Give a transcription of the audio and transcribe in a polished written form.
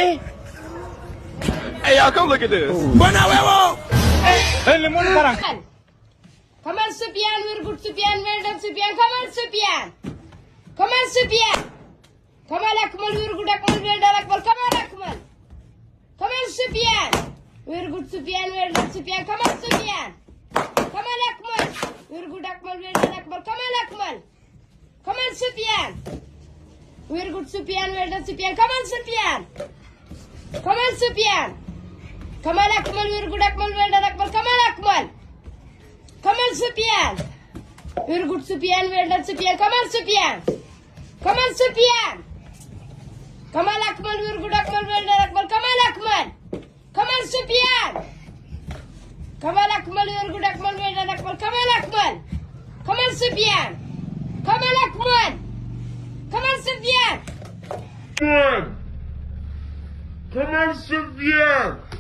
Hey, y'all, come look at this. Buena huevo! Hey, limón parang. Come on, Sufyan. We're good, Sufyan. Well done, Sufyan. Come on, Sufyan. Come on, Sufyan. Come on, Akmal. We're good, Akmal. Well done, Akmal. Come on, Akmal. Come on, Sufyan. We're good, Sufyan. Well done, Sufyan. Come on, Sufyan. Come on, Akmal. We're good, Akmal. Well done, Akmal. Come on, Akmal. Come on, Sufyan. We're good, Sufyan. Well done, Sufyan. Come on, Sufyan. Come on, Sufyan. Come on, Akmal. We're good, Akmal. Well done, Akmal. Come on, Akmal. Come on, Sufyan. We're good, Sufyan. Well done, Sufyan. Come on, Sufyan. Come on, Sufyan. Come on, Akmal. We're good, Akmal. Well done, Akmal. Come on, Akmal. Come on, Sufyan. Come on, Akmal. We're good, Akmal. Well done, Akmal. Come on, Akmal. Come on, Sufyan. Come on, Akmal. Come on, Sufyan. Come on, Sufyan!